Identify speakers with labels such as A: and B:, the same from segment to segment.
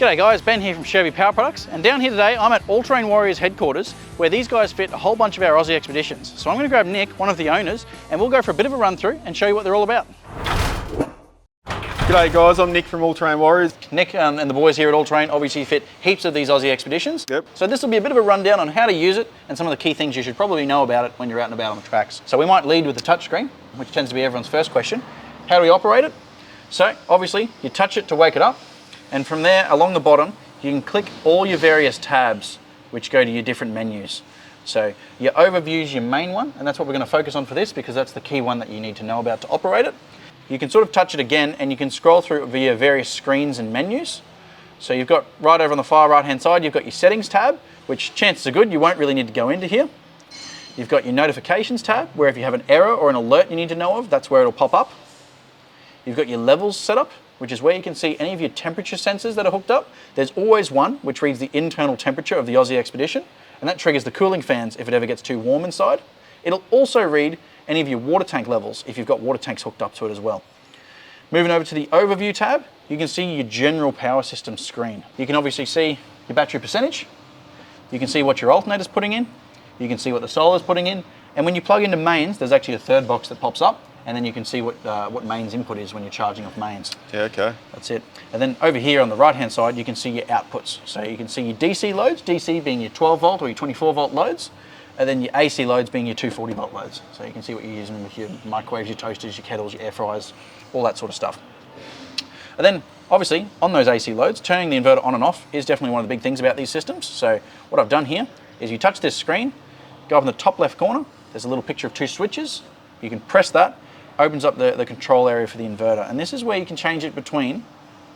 A: G'day guys, Ben here from Shervey Power Products, and down here today I'm at All Terrain Warriors headquarters where these guys fit a whole bunch of our Aussie expeditions. So I'm going to grab Nick, one of the owners, and we'll go for a bit of a run through and show you what they're all about.
B: G'day guys, I'm Nick from All Terrain Warriors.
A: Nick and the boys here at All Terrain obviously fit heaps of these Aussie expeditions.
B: Yep.
A: So this will be a bit of a rundown on how to use it and some of the key things you should probably know about it when you're out and about on the tracks. So we might lead with the touchscreen, which tends to be everyone's first question. How do we operate it? So obviously you touch it to wake it up, and from there along the bottom you can click all your various tabs which go to your different menus. So your overview is your main one, and that's what we're going to focus on for this because that's the key one that you need to know about to operate it. You can sort of touch it again and you can scroll through it via various screens and menus. So you've got right over on the far right hand side, you've got your settings tab, which chances are good you won't really need to go into here. You've got your notifications tab, where if you have an error or an alert you need to know of, that's where it'll pop up. You've got your levels set up, which is where you can see any of your temperature sensors that are hooked up. There's always one which reads the internal temperature of the Aussie expedition, and that triggers the cooling fans if it ever gets too warm inside. It'll also read any of your water tank levels if you've got water tanks hooked up to it as well. Moving over to the overview tab, you can see your general power system screen. You can obviously see your battery percentage, you can see what your alternator's putting in, you can see what the solar's putting in, and when you plug into mains, there's actually a third box that pops up, and then you can see what mains input is when you're charging off mains.
B: Yeah, okay.
A: That's it. And then over here on the right hand side, you can see your outputs. So you can see your DC loads, DC being your 12 volt or your 24 volt loads, and then your AC loads being your 240 volt loads. So you can see what you're using with your microwaves, your toasters, your kettles, your air fryers, all that sort of stuff. And then obviously on those AC loads, turning the inverter on and off is definitely one of the big things about these systems. So what I've done here is you touch this screen, go up in the top left corner, there's a little picture of two switches. You can press that, opens up the control area for the inverter, and this is where you can change it between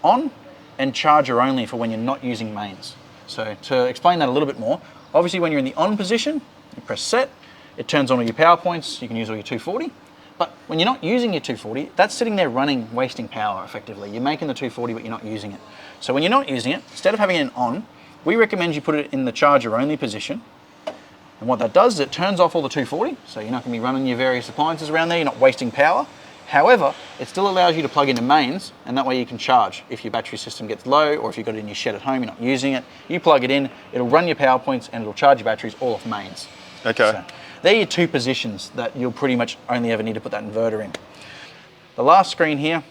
A: on and charger only for when you're not using mains. So to explain that a little bit more, obviously when you're in the on position, you press set, it turns on all your power points, you can use all your 240, but when you're not using your 240, that's sitting there running, wasting power effectively. You're making the 240 but you're not using it. So when you're not using it, instead of having it on, we recommend you put it in the charger only position. And what that does is it turns off all the 240, so you're not going to be running your various appliances around there, you're not wasting power. However, it still allows you to plug into mains, and that way you can charge. If your battery system gets low, or if you've got it in your shed at home, you're not using it, you plug it in, it'll run your power points, and it'll charge your batteries all off mains.
B: Okay.
A: So they're your two positions that you'll pretty much only ever need to put that inverter in. The last screen here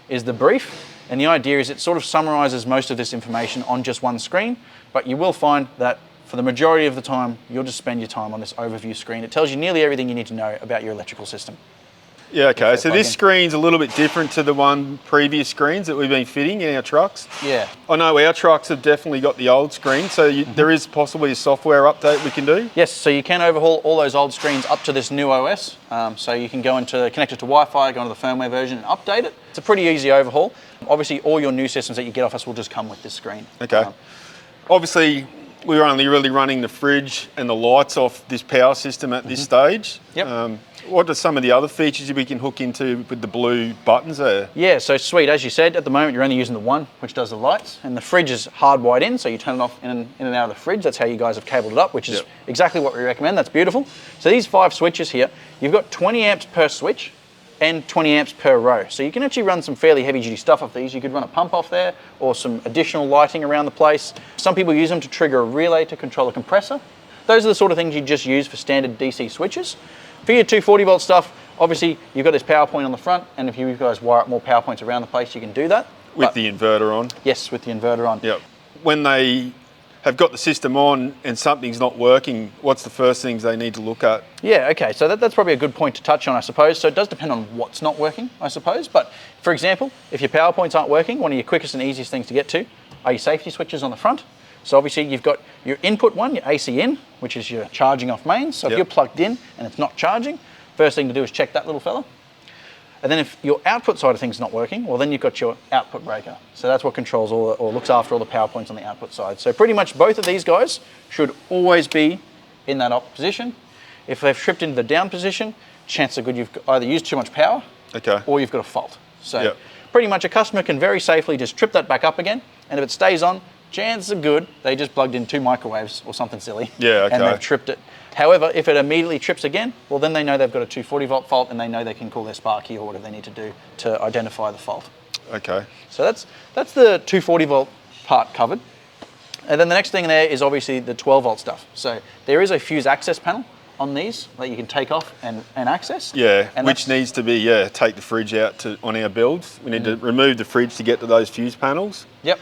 A: is the brief, and the idea is it sort of summarizes most of this information on just one screen, but you will find that for the majority of the time, you'll just spend your time on this overview screen. It tells you nearly everything you need to know about your electrical system.
B: Yeah, okay, so this screen's a little bit different to the previous screens that we've been fitting in our trucks.
A: Yeah.
B: I know our trucks have definitely got the old screen, so there is possibly a software update we can do?
A: Yes, so you can overhaul all those old screens up to this new OS. So you can connect it to Wi-Fi, go into the firmware version and update it. It's a pretty easy overhaul. Obviously, all your new systems that you get off us will just come with this screen.
B: Okay. Obviously, we're only really running the fridge and the lights off this power system at this stage.
A: Yep.
B: What are some of the other features we can hook into with the blue buttons there?
A: Yeah, so sweet. As you said, at the moment you're only using the one, which does the lights, and the fridge is hardwired in, so you turn it off in and out of the fridge. That's how you guys have cabled it up, which is exactly what we recommend. That's beautiful. So these 5 switches here, you've got 20 amps per switch and 20 amps per row. So you can actually run some fairly heavy duty stuff off these. You could run a pump off there or some additional lighting around the place. Some people use them to trigger a relay to control a compressor. Those are the sort of things you just use for standard DC switches. For your 240 volt stuff, obviously you've got this power point on the front, and if you guys wire up more power points around the place, you can do that.
B: With the inverter on?
A: Yes, with the inverter on.
B: Yep. When they have got the system on and something's not working, what's the first things they need to look at?
A: Yeah, okay, so that's probably a good point to touch on, I suppose. So it does depend on what's not working, I suppose. But for example, if your power points aren't working, one of your quickest and easiest things to get to are your safety switches on the front. So obviously you've got your input one, your AC in, which is your charging off mains. So if you're plugged in and it's not charging, first thing to do is check that little fella. And then if your output side of things is not working, well then you've got your output breaker. So that's what controls or looks after all the power points on the output side. So pretty much both of these guys should always be in that up position. If they've tripped into the down position, chances are good you've either used too much power or you've got a fault. So pretty much a customer can very safely just trip that back up again, and if it stays on, chances are good they just plugged in 2 microwaves or something silly and they've tripped it. However, if it immediately trips again, well then they know they've got a 240 volt fault, and they know they can call their Sparky or whatever they need to do to identify the fault.
B: Okay.
A: So that's the 240 volt part covered. And then the next thing there is obviously the 12 volt stuff. So there is a fuse access panel on these that you can take off and access.
B: Yeah,
A: and
B: which needs to be, take the fridge out on our builds. We need to remove the fridge to get to those fuse panels.
A: Yep.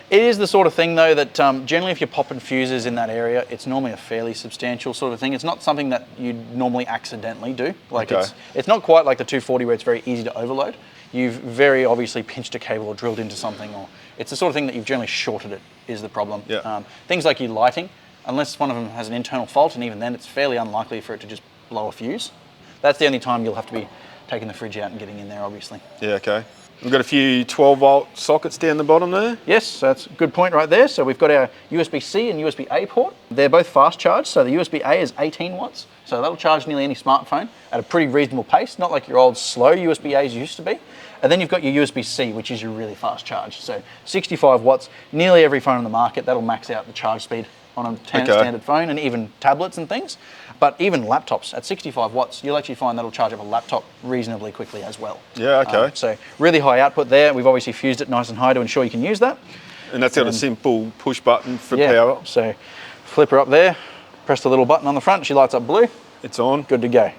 A: It is the sort of thing though that generally if you're popping fuses in that area, it's normally a fairly substantial sort of thing. It's not something that you normally accidentally do. Like it's not quite like the 240 where it's very easy to overload. You've very obviously pinched a cable or drilled into something, or it's the sort of thing that you've generally shorted it is the problem.
B: Yeah.
A: Things like your lighting, unless one of them has an internal fault, and even then it's fairly unlikely for it to just blow a fuse. That's the only time you'll have to be taking the fridge out and getting in there, obviously.
B: Yeah, okay. We've got a few 12 volt sockets down the bottom there.
A: Yes, that's a good point right there. So we've got our USB-C and USB-A port. They're both fast charged. So the USB-A is 18 watts. So that'll charge nearly any smartphone at a pretty reasonable pace, not like your old slow USB-As used to be. And then you've got your USB-C, which is your really fast charge. So 65 watts, nearly every phone on the market, that'll max out the charge speed on a standard phone and even tablets and things. But even laptops at 65 watts, you'll actually find that'll charge up a laptop reasonably quickly as well.
B: Yeah, okay.
A: So really high output there. We've obviously fused it nice and high to ensure you can use that.
B: And that's got a simple push button for power.
A: So flip her up there, press the little button on the front, she lights up blue.
B: It's on.
A: Good to go.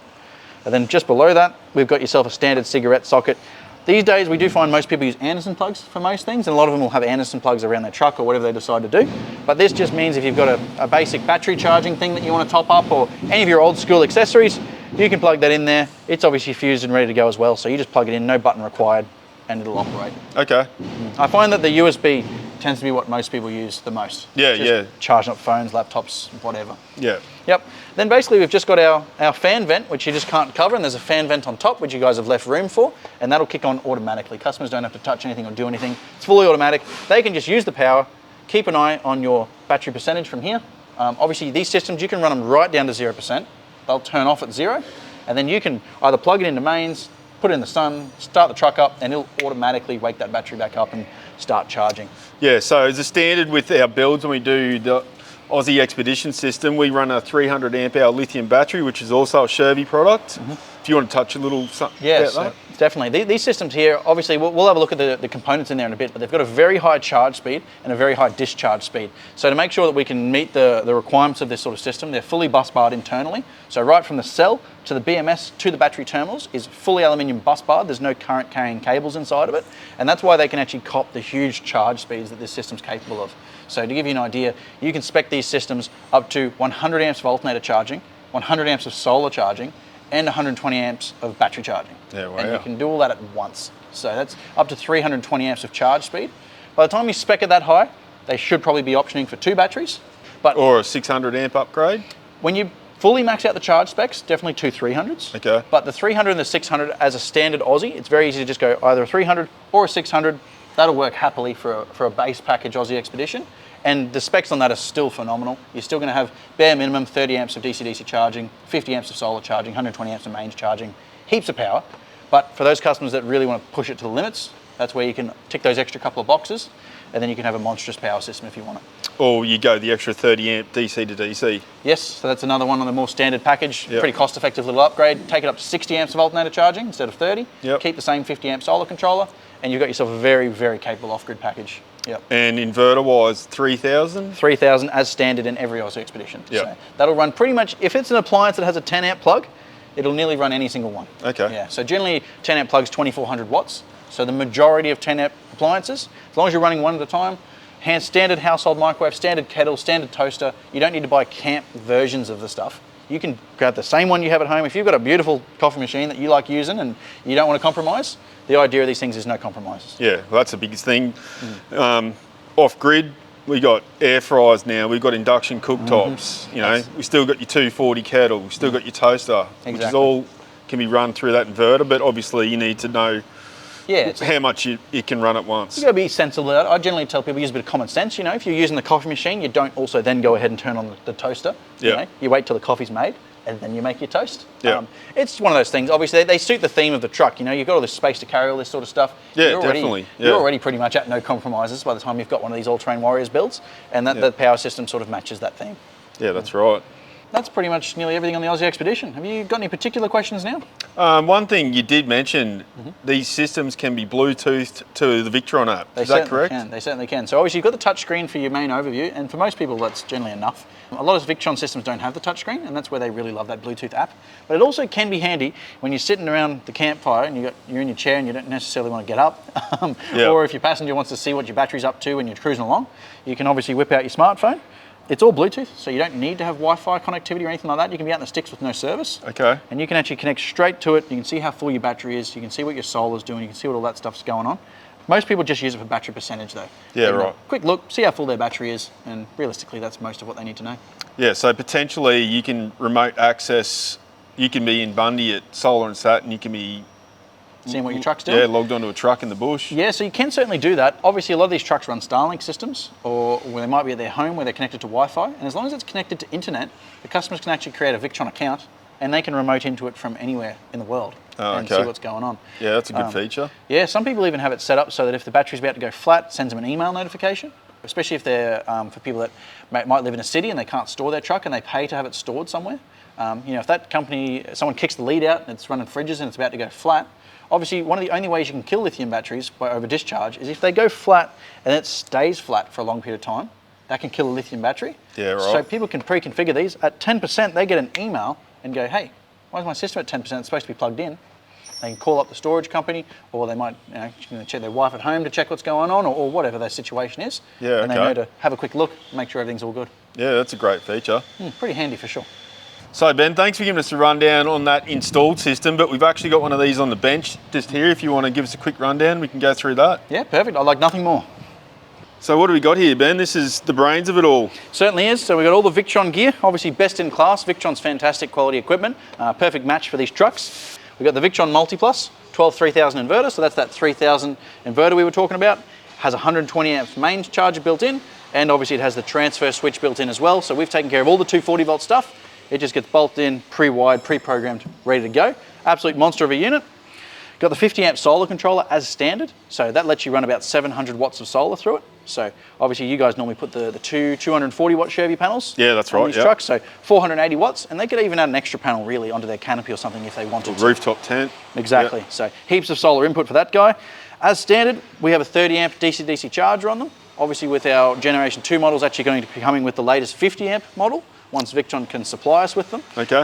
A: And then just below that, we've got yourself a standard cigarette socket. These days, we do find most people use Anderson plugs for most things, and a lot of them will have Anderson plugs around their truck or whatever they decide to do. But this just means if you've got a basic battery charging thing that you want to top up, or any of your old school accessories, you can plug that in there. It's obviously fused and ready to go as well, so you just plug it in, no button required, and it'll operate.
B: Okay.
A: I find that the USB tends to be what most people use the most.
B: Yeah,
A: Charging up phones, laptops, whatever.
B: Yeah.
A: Yep. Then basically we've just got our fan vent, which you just can't cover, and there's a fan vent on top, which you guys have left room for, and that'll kick on automatically. Customers don't have to touch anything or do anything. It's fully automatic. They can just use the power, keep an eye on your battery percentage from here. Obviously these systems, you can run them right down to 0%. They'll turn off at 0, and then you can either plug it into mains, put it in the sun, start the truck up, and it'll automatically wake that battery back up and start charging.
B: Yeah, so as a standard with our builds, when we do the Aussie Expedition system, we run a 300 amp hour lithium battery, which is also a Shervey product. If you want to touch a little something about that.
A: Definitely. These systems here, obviously, we'll have a look at the components in there in a bit, but they've got a very high charge speed and a very high discharge speed. So to make sure that we can meet the requirements of this sort of system, they're fully bus barred internally. So right from the cell to the BMS to the battery terminals is fully aluminium bus barred. There's no current carrying cables inside of it. And that's why they can actually cop the huge charge speeds that this system's capable of. So to give you an idea, you can spec these systems up to 100 amps of alternator charging, 100 amps of solar charging, and 120 amps of battery charging.
B: Yeah, wow.
A: And you can do all that at once. So that's up to 320 amps of charge speed. By the time you spec it that high, they should probably be optioning for 2 batteries.
B: Or a 600 amp upgrade?
A: When you fully max out the charge specs, definitely 2 300s.
B: Okay.
A: But the 300 and the 600 as a standard Aussie, it's very easy to just go either a 300 or a 600. That'll work happily for a base package Aussie Expedition. And the specs on that are still phenomenal. You're still going to have bare minimum 30 amps of DC-DC charging, 50 amps of solar charging, 120 amps of mains charging, heaps of power. But for those customers that really want to push it to the limits, that's where you can tick those extra couple of boxes, and then you can have a monstrous power system if you want it.
B: Or you go the extra 30 amp DC to DC.
A: Yes, so that's another one on the more standard package. Yep. Pretty cost-effective little upgrade. Take it up to 60 amps of alternator charging instead of 30.
B: Yep.
A: Keep the same 50 amp solar controller, and you've got yourself a very, very capable off-grid package. Yep.
B: And inverter-wise, 3,000?
A: 3,000 as standard in every Aussie Expedition.
B: Yep.
A: So that'll run pretty much, if it's an appliance that has a 10 amp plug, it'll nearly run any single one.
B: Okay.
A: Yeah, so generally 10 amp plug's 2,400 watts. So the majority of 10 amp appliances, as long as you're running one at a time, standard household microwave, standard kettle, standard toaster, you don't need to buy camp versions of the stuff. You can grab the same one you have at home. If you've got a beautiful coffee machine that you like using and you don't want to compromise, the idea of these things is no compromises.
B: Yeah, well, that's the biggest thing. Off-grid, we got air fryers now, we've got induction cooktops, you know, we still got your 240 kettle, we still got your toaster, which is all can be run through that inverter, but obviously you need to know how much it can run at once.
A: You've got to be sensible about it. I generally tell people use a bit of common sense. You know, if you're using the coffee machine, you don't also then go ahead and turn on the toaster.
B: Yeah.
A: You know, you wait till the coffee's made and then you make your toast.
B: Yeah.
A: It's one of those things. Obviously, they suit the theme of the truck. You know, you've got all this space to carry all this sort of stuff.
B: Yeah, definitely. Yeah.
A: You're already pretty much at no compromises by the time you've got one of these all-terrain Warriors builds, and that the power system sort of matches that theme.
B: Yeah, that's right.
A: that's pretty much nearly everything on the Aussie Expedition. Have you got any particular questions now?
B: One thing you did mention, these systems can be Bluetoothed to the Victron app. Is that correct?
A: They certainly can. So obviously you've got the touch screen for your main overview, and for most people that's generally enough. A lot of Victron systems don't have the touch screen, and that's where they really love that Bluetooth app. But it also can be handy when you're sitting around the campfire and you're in your chair and you don't necessarily want to get up, or if your passenger wants to see what your battery's up to when you're cruising along, you can obviously whip out your smartphone. It's all Bluetooth, so you don't need to have Wi-Fi connectivity or anything like that. You can be out in the sticks with no service.
B: Okay.
A: And you can actually connect straight to it. You can see how full your battery is. You can see what your solar's doing. You can see what all that stuff's going on. Most people just use it for battery percentage though.
B: Yeah, right.
A: Quick look, see how full their battery is, and realistically that's most of what they need to know.
B: Yeah, so potentially you can remote access, you can be in Bundy at Solar and Sat, and you can be
A: seeing what your truck's doing?
B: Yeah, logged onto a truck in the bush.
A: Yeah, so you can certainly do that. Obviously, a lot of these trucks run Starlink systems, or where they might be at their home where they're connected to Wi-Fi. And as long as it's connected to internet, the customers can actually create a Victron account, and they can remote into it from anywhere in the world and see what's going on.
B: Yeah, that's a good feature.
A: Yeah, some people even have it set up so that if the battery's about to go flat, it sends them an email notification. Especially if they're for people that might live in a city and they can't store their truck and they pay to have it stored somewhere. If that company, someone kicks the lead out and it's running fridges and it's about to go flat, obviously, one of the only ways you can kill lithium batteries by over discharge is if they go flat and it stays flat for a long period of time. That can kill a lithium battery.
B: Yeah, right.
A: So people can pre-configure these. At 10%, they get an email and go, hey, why is my system at 10%? It's supposed to be plugged in. They can call up the storage company, or they might check their wife at home to check what's going on, or whatever their situation is.
B: Yeah,
A: and they know to have a quick look, make sure everything's all good.
B: Yeah, that's a great feature.
A: Pretty handy for sure.
B: So Ben, thanks for giving us a rundown on that installed system, but we've actually got one of these on the bench just here. If you want to give us a quick rundown, we can go through that.
A: Yeah, perfect. I'd like nothing more.
B: So what do we got here, Ben? This is the brains of it all.
A: Certainly is. So we've got all the Victron gear, obviously best in class. Victron's fantastic quality equipment, perfect match for these trucks. We've got the Victron Multiplus 12 3000 inverter, so that's that 3000 inverter we were talking about. Has 120 amp mains charger built in, and obviously it has the transfer switch built in as well. So we've taken care of all the 240 volt stuff. It just gets bolted in, pre-wired, pre-programmed, ready to go. Absolute monster of a unit. Got the 50 amp solar controller as standard, so that lets you run about 700 watts of solar through it. So obviously you guys normally put the two 240 watt Shervey panels on these trucks, so 480 watts, and they could even add an extra panel really onto their canopy or something if they wanted to.
B: Rooftop tent.
A: Exactly, so heaps of solar input for that guy. As standard, we have a 30 amp DC-DC charger on them. Obviously with our Generation 2 models actually going to be coming with the latest 50 amp model, once Victron can supply us with them.
B: Okay.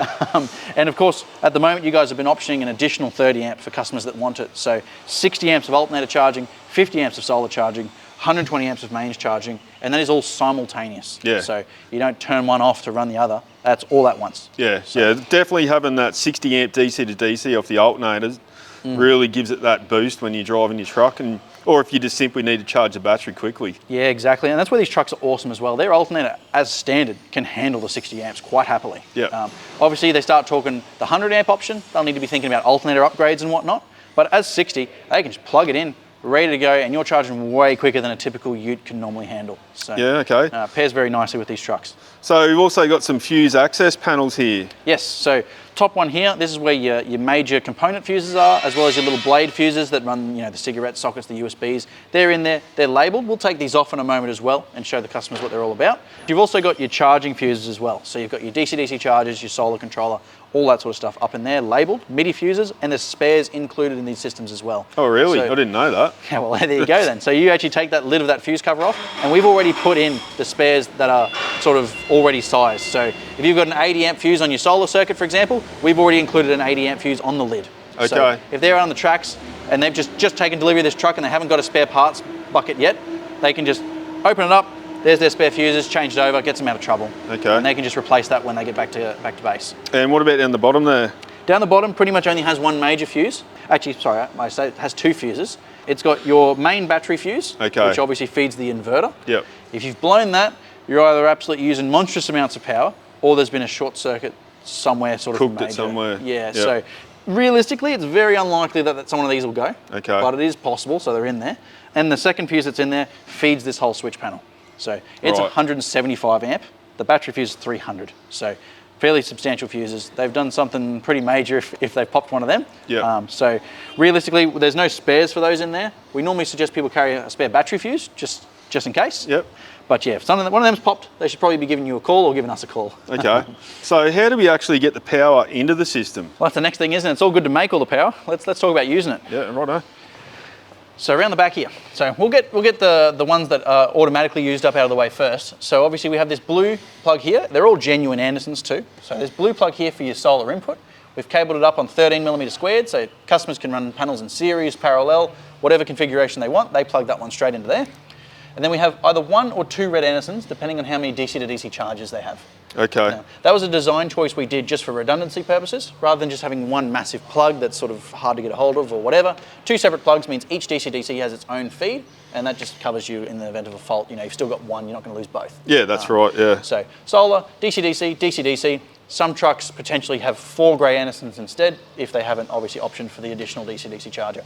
A: And of course, at the moment, you guys have been optioning an additional 30 amp for customers that want it. So 60 amps of alternator charging, 50 amps of solar charging, 120 amps of mains charging, and that is all simultaneous.
B: Yeah.
A: So you don't turn one off to run the other. That's all at once.
B: Yeah, so definitely having that 60 amp DC to DC off the alternators really gives it that boost when you're driving your truck, or if you just simply need to charge the battery quickly.
A: Yeah, exactly, and that's where these trucks are awesome as well. Their alternator, as standard, can handle the 60 amps quite happily.
B: Yeah.
A: Obviously, they start talking the 100 amp option, they'll need to be thinking about alternator upgrades and whatnot, but as 60, they can just plug it in, ready to go, and you're charging way quicker than a typical ute can normally handle. So,
B: yeah, okay.
A: Pairs very nicely with these trucks.
B: So we've also got some fuse access panels here.
A: Yes, so top one here, this is where your major component fuses are, as well as your little blade fuses that run the cigarette sockets, the USBs. They're in there, they're labelled. We'll take these off in a moment as well and show the customers what they're all about. You've also got your charging fuses as well. So you've got your DC-DC chargers, your solar controller, all that sort of stuff up in there, labelled, MIDI fuses, and there's spares included in these systems as well.
B: Oh really?
A: So,
B: I didn't know that.
A: Yeah, well there you go then. So you actually take that lid of that fuse cover off, and we've already put in the spares that are sort of already sized. So if you've got an 80 amp fuse on your solar circuit, for example, we've already included an 80 amp fuse on the lid.
B: Okay.
A: So if they're on the tracks and they've just taken delivery of this truck and they haven't got a spare parts bucket yet, they can just open it up, there's their spare fuses, change it over, gets them out of trouble.
B: Okay.
A: And they can just replace that when they get back to base.
B: And what about down the bottom there?
A: Down the bottom pretty much only has one major fuse. Actually, sorry, I say it has two fuses. It's got your main battery fuse, which obviously feeds the inverter.
B: Yep.
A: If you've blown that, you're either absolutely using monstrous amounts of power, or there's been a short circuit somewhere sort of
B: cooked
A: major.
B: it somewhere.
A: Yeah, so realistically, it's very unlikely that some one of these will go.
B: Okay.
A: But it is possible, so they're in there. And the second fuse that's in there feeds this whole switch panel. So it's 175 amp. The battery fuse is 300. So fairly substantial fuses. They've done something pretty major if they've popped one of them.
B: Yeah.
A: So realistically, there's no spares for those in there. We normally suggest people carry a spare battery fuse just just in case.
B: Yep.
A: But yeah, if one of them's popped, they should probably be giving you a call or giving us a call.
B: Okay. So how do we actually get the power into the system?
A: Well, that's the next thing, isn't it? It's all good to make all the power. Let's talk about using it.
B: Yeah, righto.
A: So around the back here. So we'll get the ones that are automatically used up out of the way first. So obviously we have this blue plug here. They're all genuine Andersons too. So there's blue plug here for your solar input. We've cabled it up on 13mm squared, so customers can run panels in series, parallel, whatever configuration they want. They plug that one straight into there. And then we have either 1 or 2 red Andersons, depending on how many DC to DC charges they have.
B: Okay.
A: Now, that was a design choice we did just for redundancy purposes, rather than just having one massive plug that's sort of hard to get a hold of or whatever. 2 separate plugs means each DC-DC has its own feed, and that just covers you in the event of a fault. You know, you've still got one, you're not going to lose both.
B: Yeah, that's right, yeah.
A: So solar, DC-DC, DC-DC. Some trucks potentially have 4 grey Andersons instead, if they haven't obviously optioned for the additional DC-DC charger.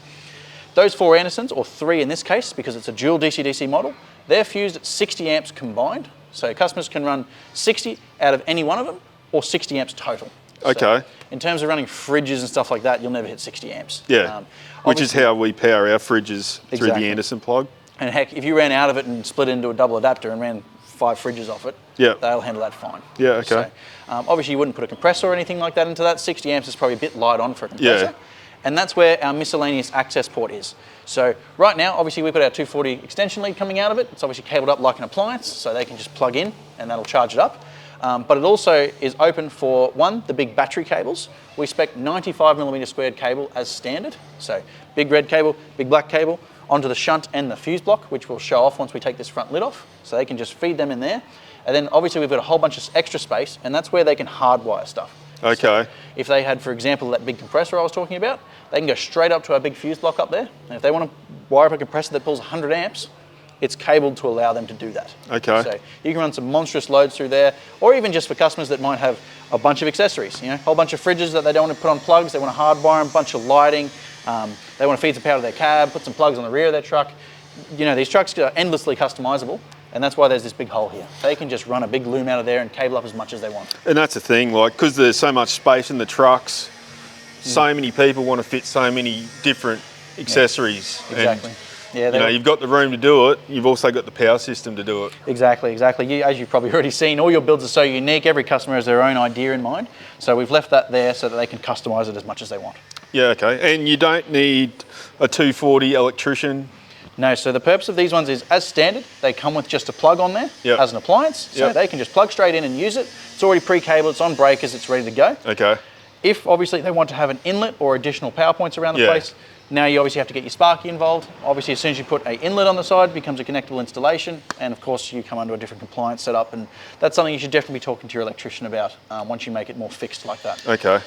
A: Those 4 Andersons, or 3 in this case, because it's a dual DC-DC model, they're fused at 60 amps combined. So customers can run 60 out of any one of them, or 60 amps total.
B: Okay.
A: So in terms of running fridges and stuff like that, you'll never hit 60 amps.
B: Yeah, which is how we power our fridges through the Anderson plug.
A: And heck, if you ran out of it and split it into a double adapter and ran 5 fridges off it, they'll handle that fine.
B: Yeah, okay.
A: So, obviously you wouldn't put a compressor or anything like that into that. 60 amps is probably a bit light on for a compressor.
B: Yeah.
A: And that's where our miscellaneous access port is. So right now, obviously we've got our 240 extension lead coming out of it. It's obviously cabled up like an appliance, so they can just plug in and that'll charge it up. But it also is open for, one, the big battery cables. We spec 95mm squared cable as standard. So big red cable, big black cable, onto the shunt and the fuse block, which we'll show off once we take this front lid off. So they can just feed them in there. And then obviously we've got a whole bunch of extra space, and that's where they can hardwire stuff.
B: Okay.
A: So if they had, for example, that big compressor I was talking about, they can go straight up to our big fuse block up there. And if they want to wire up a compressor that pulls 100 amps, it's cabled to allow them to do that.
B: Okay.
A: So you can run some monstrous loads through there, or even just for customers that might have a bunch of accessories, you know, a whole bunch of fridges that they don't want to put on plugs, they want to hardwire them, a bunch of lighting, they want to feed some power to their cab, put some plugs on the rear of their truck. You know, these trucks are endlessly customizable. And that's why there's this big hole here. They can just run a big loom out of there and cable up as much as they want.
B: And that's the thing, like, because there's so much space in the trucks, so many people want to fit so many different accessories.
A: Exactly.
B: And, you know, you've got the room to do it, you've also got the power system to do it.
A: Exactly. As you've probably already seen, all your builds are so unique, every customer has their own idea in mind. So we've left that there so that they can customise it as much as they want.
B: Yeah, okay. And you don't need a 240 electrician.
A: No, so the purpose of these ones is, as standard, they come with just a plug on there as an appliance, so they can just plug straight in and use it. It's already pre-cabled, it's on breakers, it's ready to go.
B: Okay.
A: If obviously they want to have an inlet or additional power points around the place, now you obviously have to get your Sparky involved. Obviously, as soon as you put an inlet on the side, it becomes a connectable installation, and of course you come under a different compliance setup, and that's something you should definitely be talking to your electrician about once you make it more fixed like that.
B: Okay.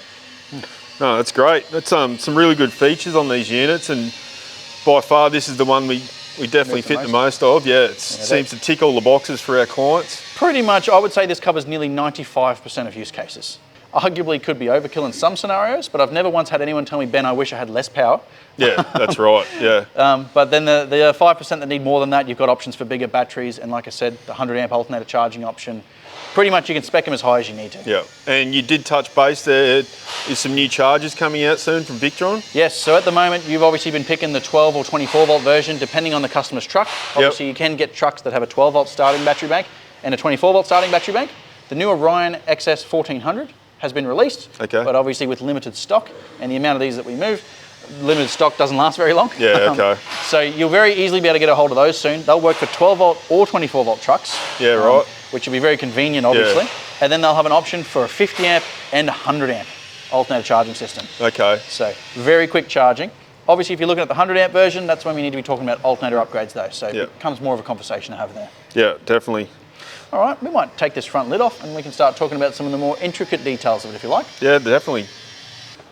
B: No, that's great. That's some really good features on these units, and by far this is the one we definitely fit the most of. Yeah, it seems to tick all the boxes for our clients. Pretty
A: much, I would say this covers nearly 95% of use cases. Arguably could be overkill in some scenarios, but I've never once had anyone tell me, Ben, I wish I had less power.
B: Yeah, that's right, yeah.
A: But then the 5% that need more than that, you've got options for bigger batteries, and like I said, the 100 amp alternator charging option. Pretty much you can spec them as high as you need to.
B: Yeah, and you did touch base, there is some new chargers coming out soon from Victron?
A: Yes, so at the moment you've obviously been picking the 12 or 24 volt version depending on the customer's truck. Obviously you can get trucks that have a 12 volt starting battery bank and a 24 volt starting battery bank. The new Orion XS 1400 has been released, but obviously with limited stock, and the amount of these that we move, limited stock doesn't last very long.
B: Yeah, okay.
A: So you'll very easily be able to get a hold of those soon. They'll work for 12 volt or 24 volt trucks.
B: Yeah, right.
A: Which will be very convenient, obviously. And then they'll have an option for a 50 amp and 100 amp alternator charging system.
B: Okay.
A: So very quick charging. Obviously, if you're looking at the 100 amp version, that's when we need to be talking about alternator upgrades though. So it becomes more of a conversation to have there.
B: Yeah, definitely.
A: All right, we might take this front lid off and we can start talking about some of the more intricate details of it if you like.
B: Yeah, definitely.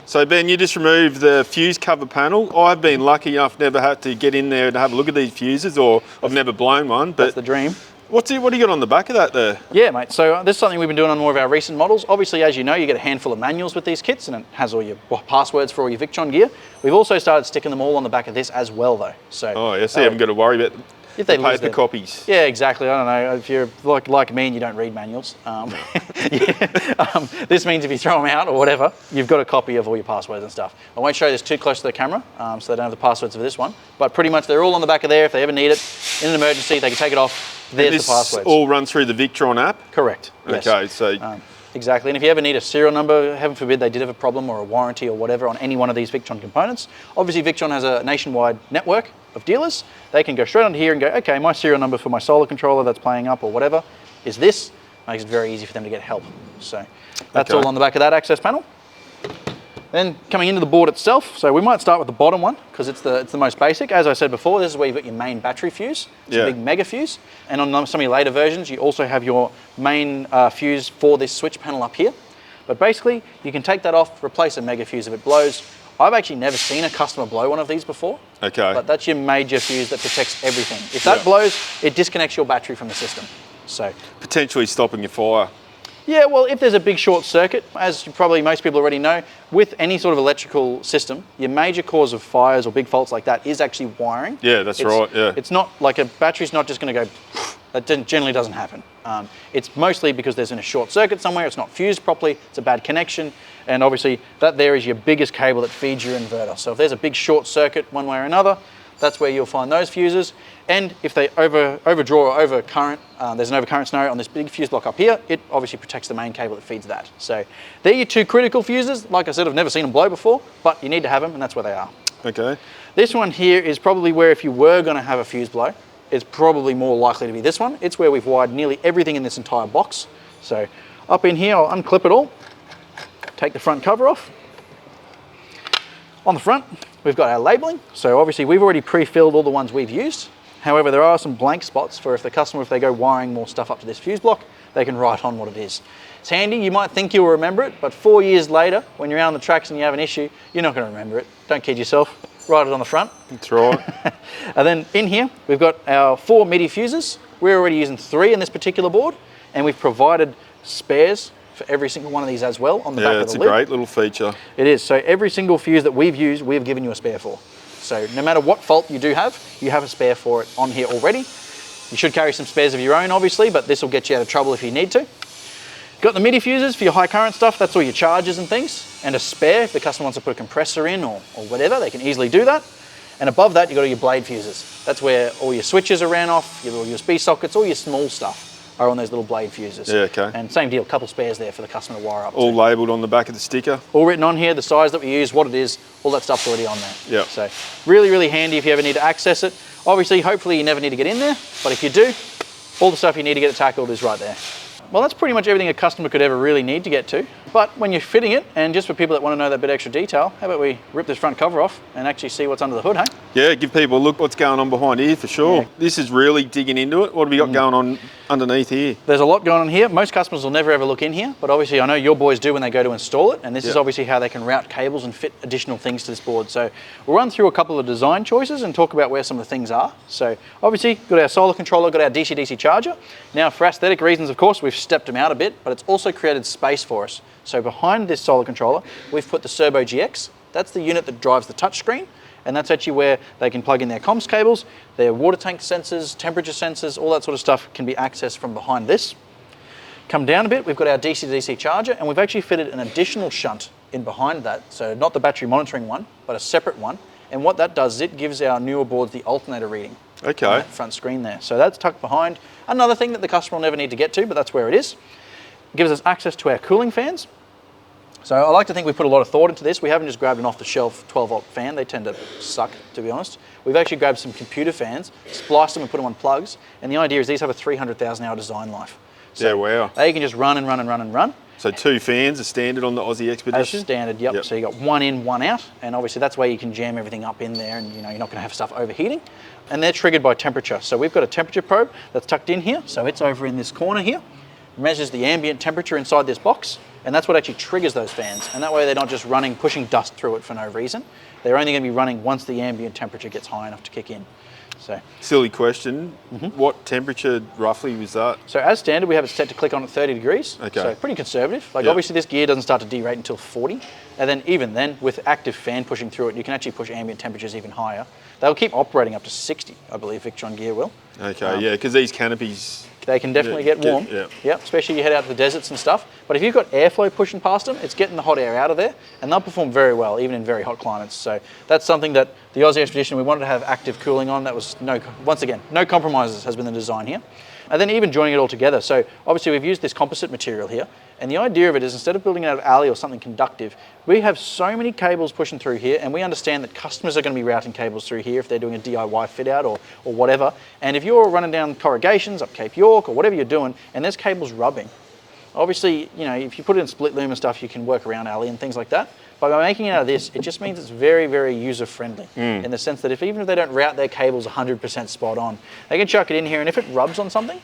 B: So Ben, you just removed the fuse cover panel. I've been lucky enough never had to get in there and have a look at these fuses, or I've never blown one. But
A: that's the dream.
B: What do you got on the back of that there?
A: Yeah, mate, so this is something we've been doing on more of our recent models. Obviously, as you know, you get a handful of manuals with these kits, and it has all your passwords for all your Victron gear. We've also started sticking them all on the back of this as well, though. So,
B: oh, yes, so you haven't got to worry about
A: if they
B: the
A: lose
B: paper
A: their,
B: copies.
A: Yeah, exactly. I don't know. If you're like me and you don't read manuals, this means if you throw them out or whatever, you've got a copy of all your passwords and stuff. I won't show you this too close to the camera, so they don't have the passwords for this one. But pretty much they're all on the back of there. If they ever need it in an emergency, they can take it off. There's the passwords.
B: All run through the Victron app?
A: Correct. Yes.
B: Okay, so...
A: exactly, and if you ever need a serial number, heaven forbid they did have a problem or a warranty or whatever on any one of these Victron components, obviously Victron has a nationwide network of dealers. They can go straight onto here and go, okay, my serial number for my solar controller that's playing up or whatever is this. Makes it very easy for them to get help. So that's all on the back of that access panel. Then coming into the board itself, so we might start with the bottom one because it's the most basic. As I said before, this is where you've got your main battery fuse. It's a big mega fuse. And on some of your later versions, you also have your main fuse for this switch panel up here. But basically, you can take that off, replace a mega fuse if it blows. I've actually never seen a customer blow one of these before. Okay. But that's your major fuse that protects everything. If that blows, it disconnects your battery from the system. So
B: potentially stopping your fire.
A: Yeah, well, if there's a big short circuit, as probably most people already know, with any sort of electrical system, your major cause of fires or big faults like that is actually wiring.
B: Yeah, that's right, yeah.
A: It's not like a battery's not just going to go, that generally doesn't happen. It's mostly because there's a short circuit somewhere, it's not fused properly, it's a bad connection, and obviously that there is your biggest cable that feeds your inverter. So if there's a big short circuit one way or another, that's where you'll find those fuses. And if they overdraw or overcurrent, there's an overcurrent scenario on this big fuse block up here, it obviously protects the main cable that feeds that. So they're your two critical fuses. Like I said, I've never seen them blow before, but you need to have them and that's where they are.
B: Okay.
A: This one here is probably where if you were gonna have a fuse blow, it's probably more likely to be this one. It's where we've wired nearly everything in this entire box. So up in here, I'll unclip it all, take the front cover off. On the front, we've got our labeling. So obviously we've already pre-filled all the ones we've used. However, there are some blank spots for if the customer, if they go wiring more stuff up to this fuse block, they can write on what it is. It's handy, you might think you'll remember it, but 4 years later, when you're out on the tracks and you have an issue, you're not gonna remember it. Don't kid yourself, write it on the front.
B: That's right.
A: And then in here, we've got our 4 MIDI fuses. We're already using 3 in this particular board, and we've provided spares for every single one of these as well on the back of the lid.
B: Yeah, it's a great little feature.
A: It is, so every single fuse that we've used, we've given you a spare for. So no matter what fault you do have, you have a spare for it on here already. You should carry some spares of your own, obviously, but this will get you out of trouble if you need to. Got the MIDI fuses for your high current stuff, that's all your chargers and things, and a spare if the customer wants to put a compressor in or whatever, they can easily do that. And above that, you've got all your blade fuses. That's where all your switches are ran off, your little USB sockets, all your small stuff are on those little blade fuses.
B: Yeah, okay.
A: And same deal, a couple spares there for the customer to wire up.
B: All labelled on the back of the sticker?
A: All written on here, the size that we use, what it is, all that stuff's already on there.
B: Yeah.
A: So really, really handy if you ever need to access it. Obviously, hopefully you never need to get in there, but if you do, all the stuff you need to get it tackled is right there. Well, that's pretty much everything a customer could ever really need to get to. But when you're fitting it, and just for people that want to know that bit extra detail, how about we rip this front cover off and actually see what's under the hood, hey?
B: Yeah, give people a look what's going on behind here for sure. Yeah. This is really digging into it. What have we got going on underneath here? There's
A: a lot going on here. Most customers will never ever look in here, but obviously I know your boys do when they go to install it, and this is obviously how they can route cables and fit additional things to this board. So we'll run through a couple of design choices and talk about where some of the things are. So obviously, got our solar controller, got our DC-DC charger. Now for aesthetic reasons, of course, we've stepped them out a bit, but it's also created space for us. So behind this solar controller, we've put the Shervey GX. That's the unit that drives the touchscreen, and that's actually where they can plug in their comms cables, their water tank sensors, temperature sensors, all that sort of stuff can be accessed from behind this. Come down a bit, we've got our DC-DC charger, and we've actually fitted an additional shunt in behind that. So not the battery monitoring one, but a separate one. And what that does is it gives our newer boards the alternator reading.
B: Okay.
A: On that front screen there. So that's tucked behind. Another thing that the customer will never need to get to, but that's where it is. It gives us access to our cooling fans. So I like to think we put a lot of thought into this. We haven't just grabbed an off-the-shelf 12-volt fan. They tend to suck, to be honest. We've actually grabbed some computer fans, spliced them and put them on plugs. And the idea is these have a 300,000 hour design life. So
B: yeah, wow.
A: They can just run and run and run and run.
B: So 2 fans are standard on the Aussie Expedition?
A: That's standard, yep. So you got 1 in, 1 out. And obviously that's where you can jam everything up in there, and you're not going to have stuff overheating. And they're triggered by temperature. So we've got a temperature probe that's tucked in here. So it's over in this corner here. Measures the ambient temperature inside this box, and that's what actually triggers those fans. And that way they're not just running, pushing dust through it for no reason. They're only going to be running once the ambient temperature gets high enough to kick in. So,
B: silly question. What temperature roughly was that?
A: so as standard, we have it set to click on at 30 degrees.
B: Okay.
A: So pretty conservative. Like
B: Yep.
A: obviously this gear doesn't start to derate until 40. And then even then, with active fan pushing through it, you can actually push ambient temperatures even higher. They'll keep operating up to 60, I believe, Victron gear will.
B: Okay, yeah, because these canopies...
A: They can definitely get warm.
B: Yeah.
A: Especially you head out to the deserts and stuff. But if you've got airflow pushing past them, it's getting the hot air out of there, and they'll perform very well, even in very hot climates. So that's something that the Aussie Expedition, we wanted to have active cooling on. That was once again, no compromises has been the design here. And then even joining it all together. So obviously we've used this composite material here. And the idea of it is instead of building it out of alley or something conductive, we have so many cables pushing through here, and we understand that customers are going to be routing cables through here if they're doing a DIY fit out or whatever. And if you're running down corrugations up Cape York or whatever you're doing, and there's cables rubbing, obviously, you know, if you put it in split loom and stuff, you can work around alley and things like that. But by making it out of this, it just means it's very, very user-friendly in the sense that even if they don't route their cables 100% spot on, they can chuck it in here, and if it rubs on something,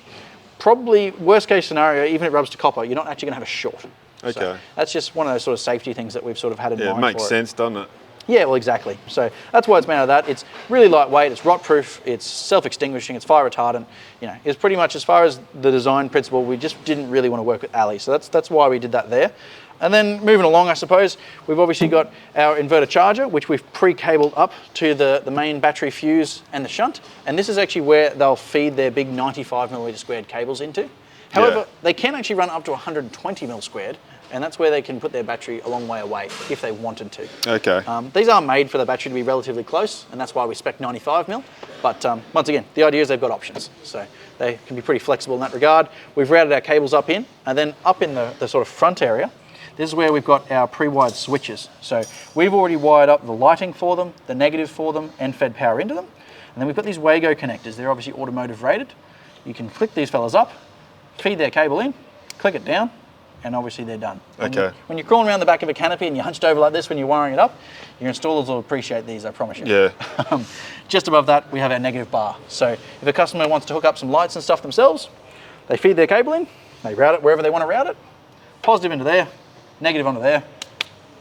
A: probably worst case scenario, even if it rubs to copper, you're not actually going to have a short.
B: Okay.
A: So that's just one of those sort of safety things that we've sort of had in mind.
B: Yeah, it makes sense, doesn't it?
A: Yeah, well, exactly. So that's why it's made out of that. It's really lightweight, it's rot-proof, it's self-extinguishing, it's fire retardant. You know, it's pretty much as far as the design principle, we just didn't really want to work with alley. So that's why we did that there. And then moving along, I suppose, we've obviously got our inverter charger, which we've pre-cabled up to the main battery fuse and the shunt. And this is actually where they'll feed their big 95mm squared cables into. However, they can actually run up to 120mm squared, and that's where they can put their battery a long way away if they wanted to.
B: Okay.
A: These are made for the battery to be relatively close, and that's why we spec 95mm. But once again, the idea is they've got options. So they can be pretty flexible in that regard. We've routed our cables up in, and then up in the sort of front area, this is where we've got our pre-wired switches. So we've already wired up the lighting for them, the negative for them, and fed power into them. And then we've got these Wago connectors. They're obviously automotive rated. You can click these fellas up, feed their cable in, click it down, and obviously they're done.
B: Okay.
A: When you're crawling around the back of a canopy and you're hunched over like this when you're wiring it up, your installers will appreciate these, I promise you.
B: Yeah.
A: Just above that, we have our negative bar. So if a customer wants to hook up some lights and stuff themselves, they feed their cable in, they route it wherever they want to route it, positive into there, negative onto there,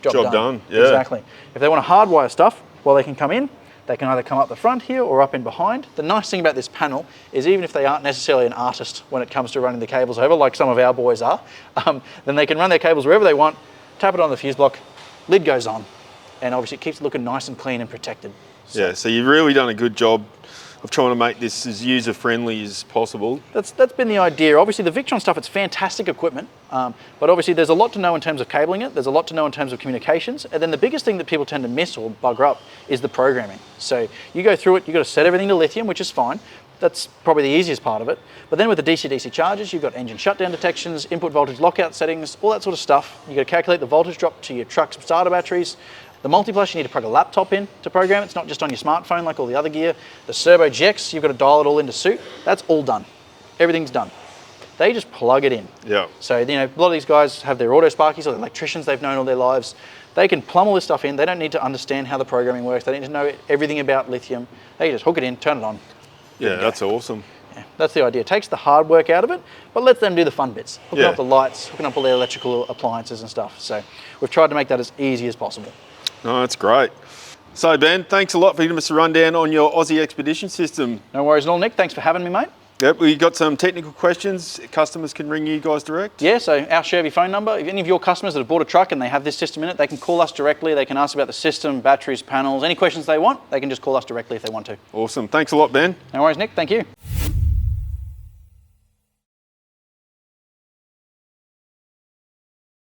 A: job done.
B: Yeah.
A: Exactly. If they want to hardwire stuff, well, they can come in. They can either come up the front here or up in behind. The nice thing about this panel is even if they aren't necessarily an artist when it comes to running the cables over, like some of our boys are, then they can run their cables wherever they want, tap it on the fuse block, lid goes on, and obviously it keeps it looking nice and clean and protected.
B: Yeah, so you've really done a good job of trying to make this as user-friendly as possible.
A: That's been the idea. Obviously the Victron stuff, it's fantastic equipment, but obviously there's a lot to know in terms of cabling it, there's a lot to know in terms of communications, and then the biggest thing that people tend to miss or bugger up is the programming. So you go through it, you've got to set everything to lithium, which is fine. That's probably the easiest part of it. But then with the DC-DC chargers, you've got engine shutdown detections, input voltage lockout settings, all that sort of stuff. You've got to calculate the voltage drop to your truck's starter batteries. The multiplus, you need to plug a laptop in to program it. It's not just on your smartphone like all the other gear. The servo jacks, you've got to dial it all into suit. That's all done. Everything's done. They just plug it in.
B: Yeah.
A: So, you know, a lot of these guys have their auto sparkies or the electricians they've known all their lives. They can plumb all this stuff in. They don't need to understand how the programming works. They don't need to know everything about lithium. They just hook it in, turn it on.
B: Yeah, that's awesome.
A: Yeah, that's the idea. It takes the hard work out of it, but lets them do the fun bits. Hooking up the lights, hooking up all their electrical appliances and stuff. So we've tried to make that as easy as possible.
B: No, that's great. So Ben, thanks a lot for giving us a rundown on your Aussie Expedition system.
A: No worries at all, Nick. Thanks for having me, mate.
B: Yep, we got some technical questions. Customers can ring you guys direct?
A: Yeah, so our Shervey phone number, if any of your customers that have bought a truck and they have this system in it, they can call us directly. They can ask about the system, batteries, panels, any questions they want, they can just call us directly if they want to.
B: Awesome. Thanks a lot, Ben.
A: No worries, Nick. Thank you.